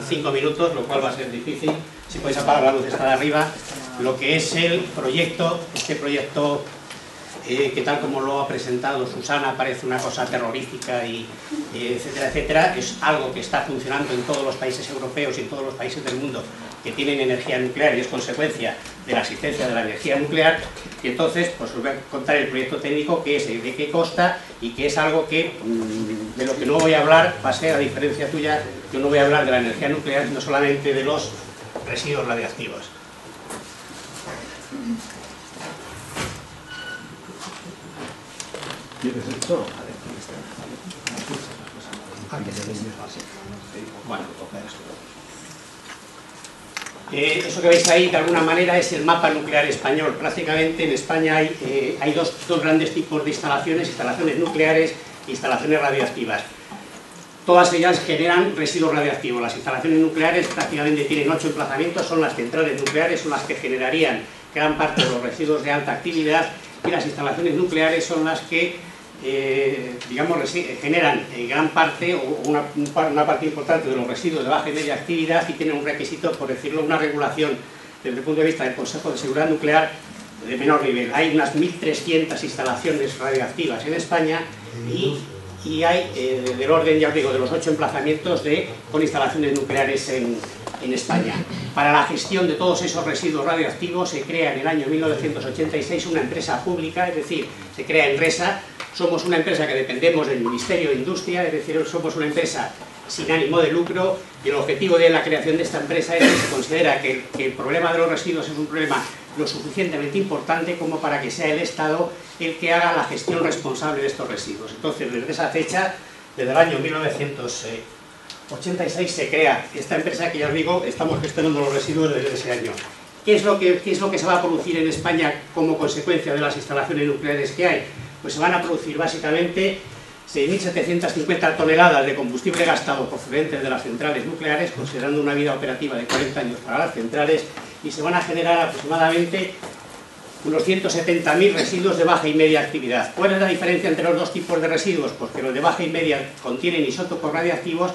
5 minutos, lo cual va a ser difícil. Si podéis apagar la luz, está de arriba. Lo que es el proyecto, este proyecto que tal como lo ha presentado Susana parece una cosa terrorífica y etcétera, etcétera, es algo que está funcionando en todos los países europeos y en todos los países del mundo que tienen energía nuclear y es consecuencia de la existencia de la energía nuclear. Y entonces pues os voy a contar el proyecto técnico, que es de qué consta y que es algo que de lo que no voy a hablar, va a ser, a diferencia tuya, yo no voy a hablar de la energía nuclear, sino solamente de los residuos radiactivos. Bueno, eso que veis ahí de alguna manera es el mapa nuclear español. Prácticamente en España hay dos grandes tipos de instalaciones nucleares e instalaciones radioactivas. Todas ellas generan residuos radiactivos. Las instalaciones nucleares prácticamente tienen 8 emplazamientos, son las centrales nucleares, son las que generarían gran parte de los residuos de alta actividad, y las instalaciones nucleares son las que digamos, generan gran parte o una parte importante de los residuos de baja y media actividad y tienen un requisito, por decirlo, una regulación desde el punto de vista del Consejo de Seguridad Nuclear de menor nivel. Hay unas 1.300 instalaciones radioactivas en España y hay del orden, ya os digo, de los 8 emplazamientos con instalaciones nucleares en España. Para la gestión de todos esos residuos radioactivos se crea en el año 1986 una empresa pública, es decir, se crea Enresa. Somos una empresa que dependemos del Ministerio de Industria, es decir, somos una empresa sin ánimo de lucro, y el objetivo de la creación de esta empresa es que se considera que el problema de los residuos es un problema lo suficientemente importante como para que sea el Estado el que haga la gestión responsable de estos residuos. Entonces, desde esa fecha, desde el año 1986, se crea esta empresa que, ya os digo, estamos gestionando los residuos desde ese año. ¿Qué es lo que se va a producir en España como consecuencia de las instalaciones nucleares que hay? Pues se van a producir básicamente 6.750 toneladas de combustible gastado procedentes de las centrales nucleares, considerando una vida operativa de 40 años para las centrales, y se van a generar aproximadamente unos 170.000 residuos de baja y media actividad. ¿Cuál es la diferencia entre los dos tipos de residuos? Pues que los de baja y media contienen isótopos radiactivos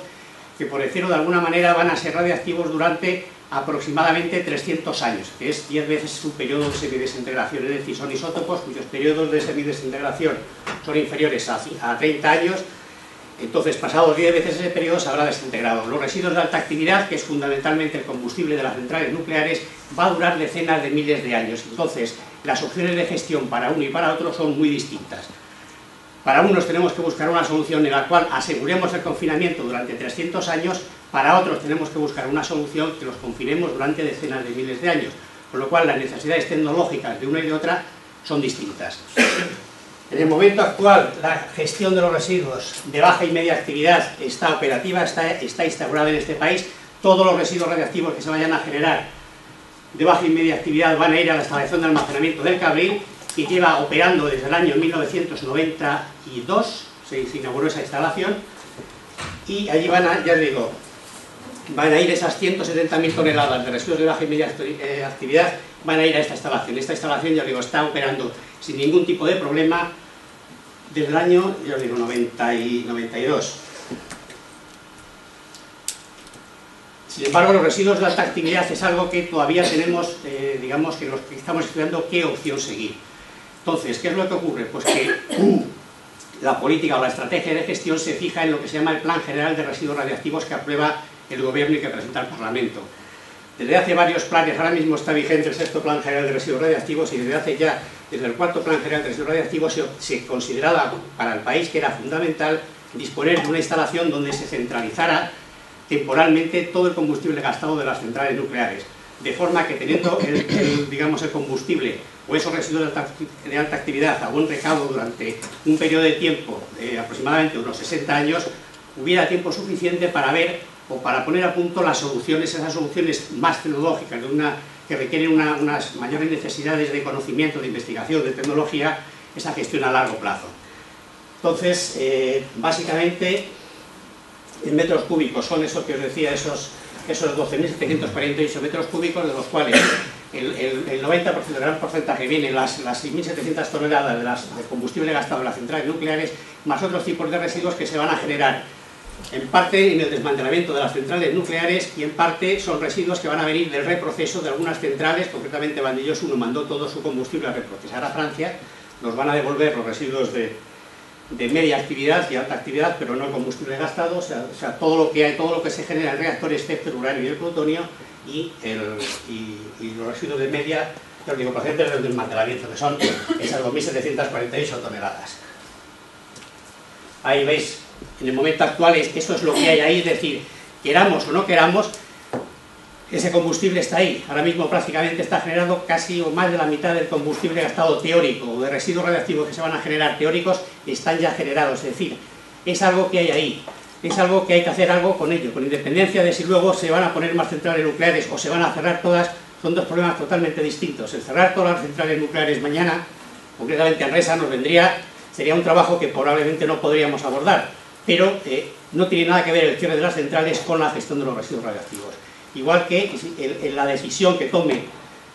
que, por decirlo de alguna manera, van a ser radiactivos durante aproximadamente 300 años, que es 10 veces su periodo de semidesintegración, es decir, son isótopos cuyos periodos de semidesintegración son inferiores a 30 años, entonces pasados 10 veces ese periodo se habrá desintegrado. Los residuos de alta actividad, que es fundamentalmente el combustible de las centrales nucleares, va a durar decenas de miles de años, entonces las opciones de gestión para uno y para otro son muy distintas. Para unos tenemos que buscar una solución en la cual aseguremos el confinamiento durante 300 años, para otros tenemos que buscar una solución que los confinemos durante decenas de miles de años, con lo cual las necesidades tecnológicas de una y de otra son distintas. En el momento actual, la gestión de los residuos de baja y media actividad está operativa, está instaurada en este país. Todos los residuos radiactivos que se vayan a generar de baja y media actividad van a ir a la instalación de almacenamiento del Cabril, que lleva operando desde el año 1992, se inauguró esa instalación, y allí van a, ya os digo, van a ir esas 170.000 toneladas de residuos de baja y media actividad, van a ir a esta instalación. Esta instalación, ya os digo, está operando sin ningún tipo de problema desde el año, ya os digo, 92. Sin embargo, los residuos de alta actividad es algo que todavía tenemos, digamos, que estamos estudiando qué opción seguir. Entonces, ¿qué es lo que ocurre? Pues que la política o la estrategia de gestión se fija en lo que se llama el Plan General de Residuos Radiactivos que aprueba el Gobierno y que presenta al Parlamento. Desde hace varios planes, ahora mismo está vigente el 6º Plan General de Residuos Radiactivos y desde el 4º Plan General de Residuos Radiactivos se consideraba para el país que era fundamental disponer de una instalación donde se centralizara temporalmente todo el combustible gastado de las centrales nucleares, de forma que teniendo el combustible o esos residuos de alta actividad a buen recaudo durante un periodo de tiempo de aproximadamente unos 60 años, hubiera tiempo suficiente para ver o para poner a punto las soluciones, esas soluciones más tecnológicas, que requieren unas mayores necesidades de conocimiento, de investigación, de tecnología, esa gestión a largo plazo. Entonces, básicamente, en metros cúbicos son eso que os decía, esos 12.748 metros cúbicos, de los cuales el 90%, el gran porcentaje, vienen las 6.700 toneladas de combustible gastado en las centrales nucleares, más otros tipos de residuos que se van a generar en parte en el desmantelamiento de las centrales nucleares y en parte son residuos que van a venir del reproceso de algunas centrales, concretamente Vandellós 1 mandó todo su combustible a reprocesar a Francia, nos van a devolver los residuos de media actividad y alta actividad, pero no el combustible gastado, o sea todo lo que se genera en reactores, excepto el uranio y el plutonio, y los residuos de media, yo digo, procedentes del desmantelamiento, que son esas 2.748 toneladas. Ahí veis, en el momento actual, eso es lo que hay ahí, es decir, queramos o no queramos, ese combustible está ahí. Ahora mismo prácticamente está generando casi o más de la mitad del combustible gastado teórico, o de residuos radiactivos que se van a generar teóricos, están ya generados, es decir, es algo que hay ahí. Es algo que hay que hacer algo con ello, con independencia de si luego se van a poner más centrales nucleares o se van a cerrar todas, son dos problemas totalmente distintos. El cerrar todas las centrales nucleares mañana, concretamente en Resa, sería un trabajo que probablemente no podríamos abordar, pero no tiene nada que ver el cierre de las centrales con la gestión de los residuos radiactivos. Igual que la decisión que tomen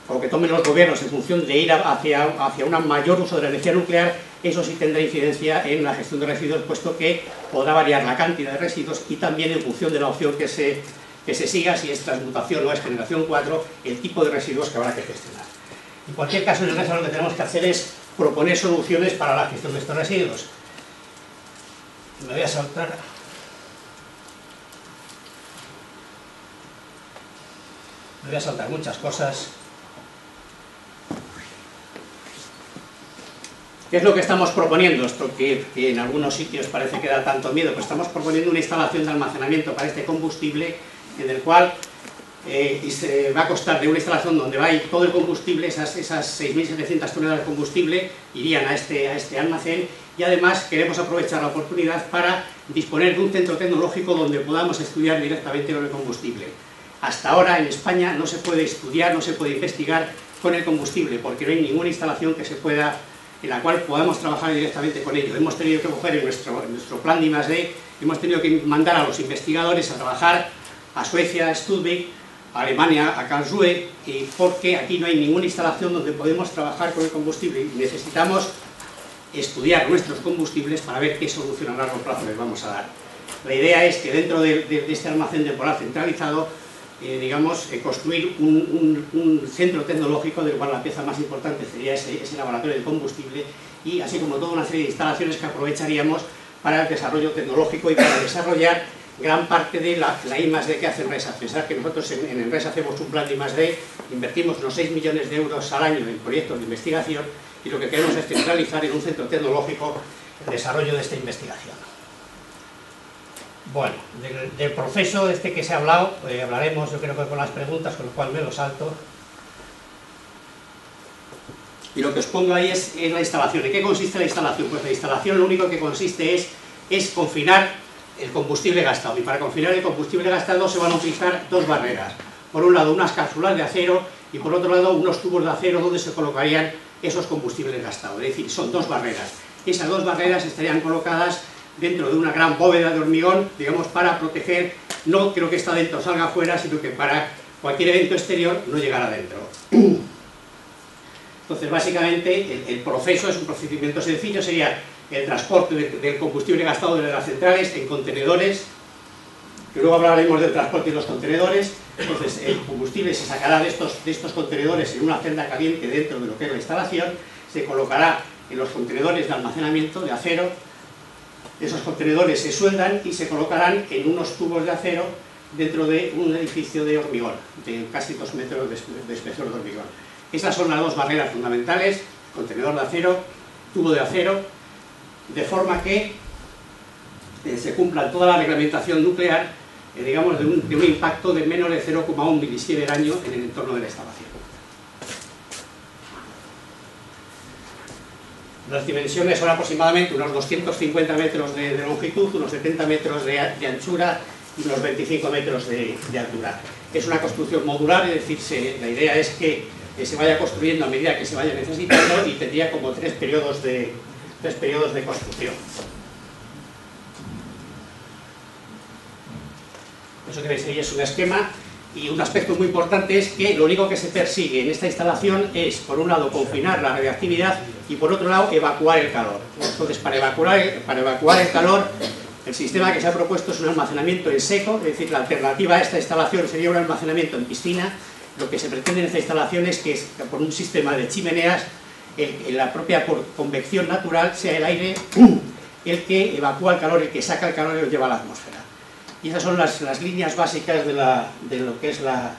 los gobiernos en función de ir hacia un mayor uso de la energía nuclear, eso sí tendrá incidencia en la gestión de residuos, puesto que podrá variar la cantidad de residuos y también en función de la opción que se siga, si es transmutación o es generación 4, el tipo de residuos que habrá que gestionar. En cualquier caso, en el resto lo que tenemos que hacer es proponer soluciones para la gestión de estos residuos. Me voy a saltar. Me voy a saltar muchas cosas. ¿Qué es lo que estamos proponiendo? Esto que en algunos sitios parece que da tanto miedo, pues estamos proponiendo una instalación de almacenamiento para este combustible, en el cual se va a costar de una instalación donde va a ir todo el combustible, esas 6.700 toneladas de combustible irían a este almacén, y además queremos aprovechar la oportunidad para disponer de un centro tecnológico donde podamos estudiar directamente con el combustible. Hasta ahora en España no se puede estudiar, no se puede investigar con el combustible, porque no hay ninguna instalación en la cual podamos trabajar directamente con ello. Hemos tenido que coger en nuestro plan de I+D, hemos tenido que mandar a los investigadores a trabajar a Suecia, a Stuttgart, a Alemania, a Karlsruhe, porque aquí no hay ninguna instalación donde podemos trabajar con el combustible y necesitamos estudiar nuestros combustibles para ver qué solución a largo plazo les vamos a dar. La idea es que dentro de este almacén temporal centralizado, construir un centro tecnológico del cual la pieza más importante sería ese laboratorio de combustible, y así como toda una serie de instalaciones que aprovecharíamos para el desarrollo tecnológico y para desarrollar gran parte de la I+D que hace Enresa. Pensar que nosotros en Enresa hacemos un plan de I+D, invertimos unos 6 millones de euros al año en proyectos de investigación, y lo que queremos es centralizar en un centro tecnológico el desarrollo de esta investigación. Bueno, del proceso que se ha hablado, hablaremos yo creo que con las preguntas, con lo cual me lo salto. Y lo que os pongo ahí es la instalación. ¿En qué consiste la instalación? Pues la instalación lo único que consiste es confinar el combustible gastado, y para confinar el combustible gastado se van a utilizar dos barreras. Por un lado unas cápsulas de acero y por otro lado unos tubos de acero donde se colocarían esos combustibles gastados. Es decir, son dos barreras. Esas dos barreras estarían colocadas dentro de una gran bóveda de hormigón, digamos, para proteger, no que lo que está dentro salga afuera, sino que para cualquier evento exterior no llegar adentro. Entonces, básicamente, el proceso es un procedimiento sencillo, sería el transporte del combustible gastado desde las centrales en contenedores, que luego hablaremos del transporte de los contenedores. Entonces, el combustible se sacará de estos contenedores en una celda caliente dentro de lo que es la instalación, se colocará en los contenedores de almacenamiento de acero. Esos contenedores se sueldan y se colocarán en unos tubos de acero dentro de un edificio de hormigón, de casi 2 metros de espesor de hormigón. Esas son las dos barreras fundamentales: contenedor de acero, tubo de acero, de forma que se cumpla toda la reglamentación nuclear, digamos, de un impacto de menos de 0,1 milisievert año en el entorno de la instalación. Las dimensiones son aproximadamente unos 250 metros de longitud, unos 70 metros de anchura y unos 25 metros de altura. Es una construcción modular, es decir, la idea es que se vaya construyendo a medida que se vaya necesitando, y tendría como tres periodos de construcción. Eso que veis ahí es un esquema, y un aspecto muy importante es que lo único que se persigue en esta instalación es, por un lado, confinar la radiactividad y, por otro lado, evacuar el calor. Entonces, para evacuar el calor, El sistema que se ha propuesto es un almacenamiento en seco, es decir, la alternativa a esta instalación sería un almacenamiento en piscina. Lo que se pretende en esta instalación es que por un sistema de chimeneas, la propia convección natural sea el aire el que evacúa el calor, el que saca el calor y lo lleva a la atmósfera. Y esas son las líneas básicas de lo que es la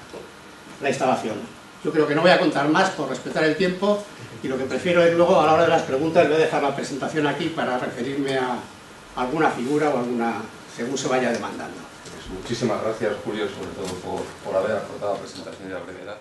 instalación. Yo creo que no voy a contar más por respetar el tiempo, y lo que prefiero es luego, a la hora de las preguntas, voy a dejar la presentación aquí para referirme a alguna figura o alguna, según se vaya demandando. Pues muchísimas gracias, Julio, sobre todo por haber aportado la presentación y la brevedad.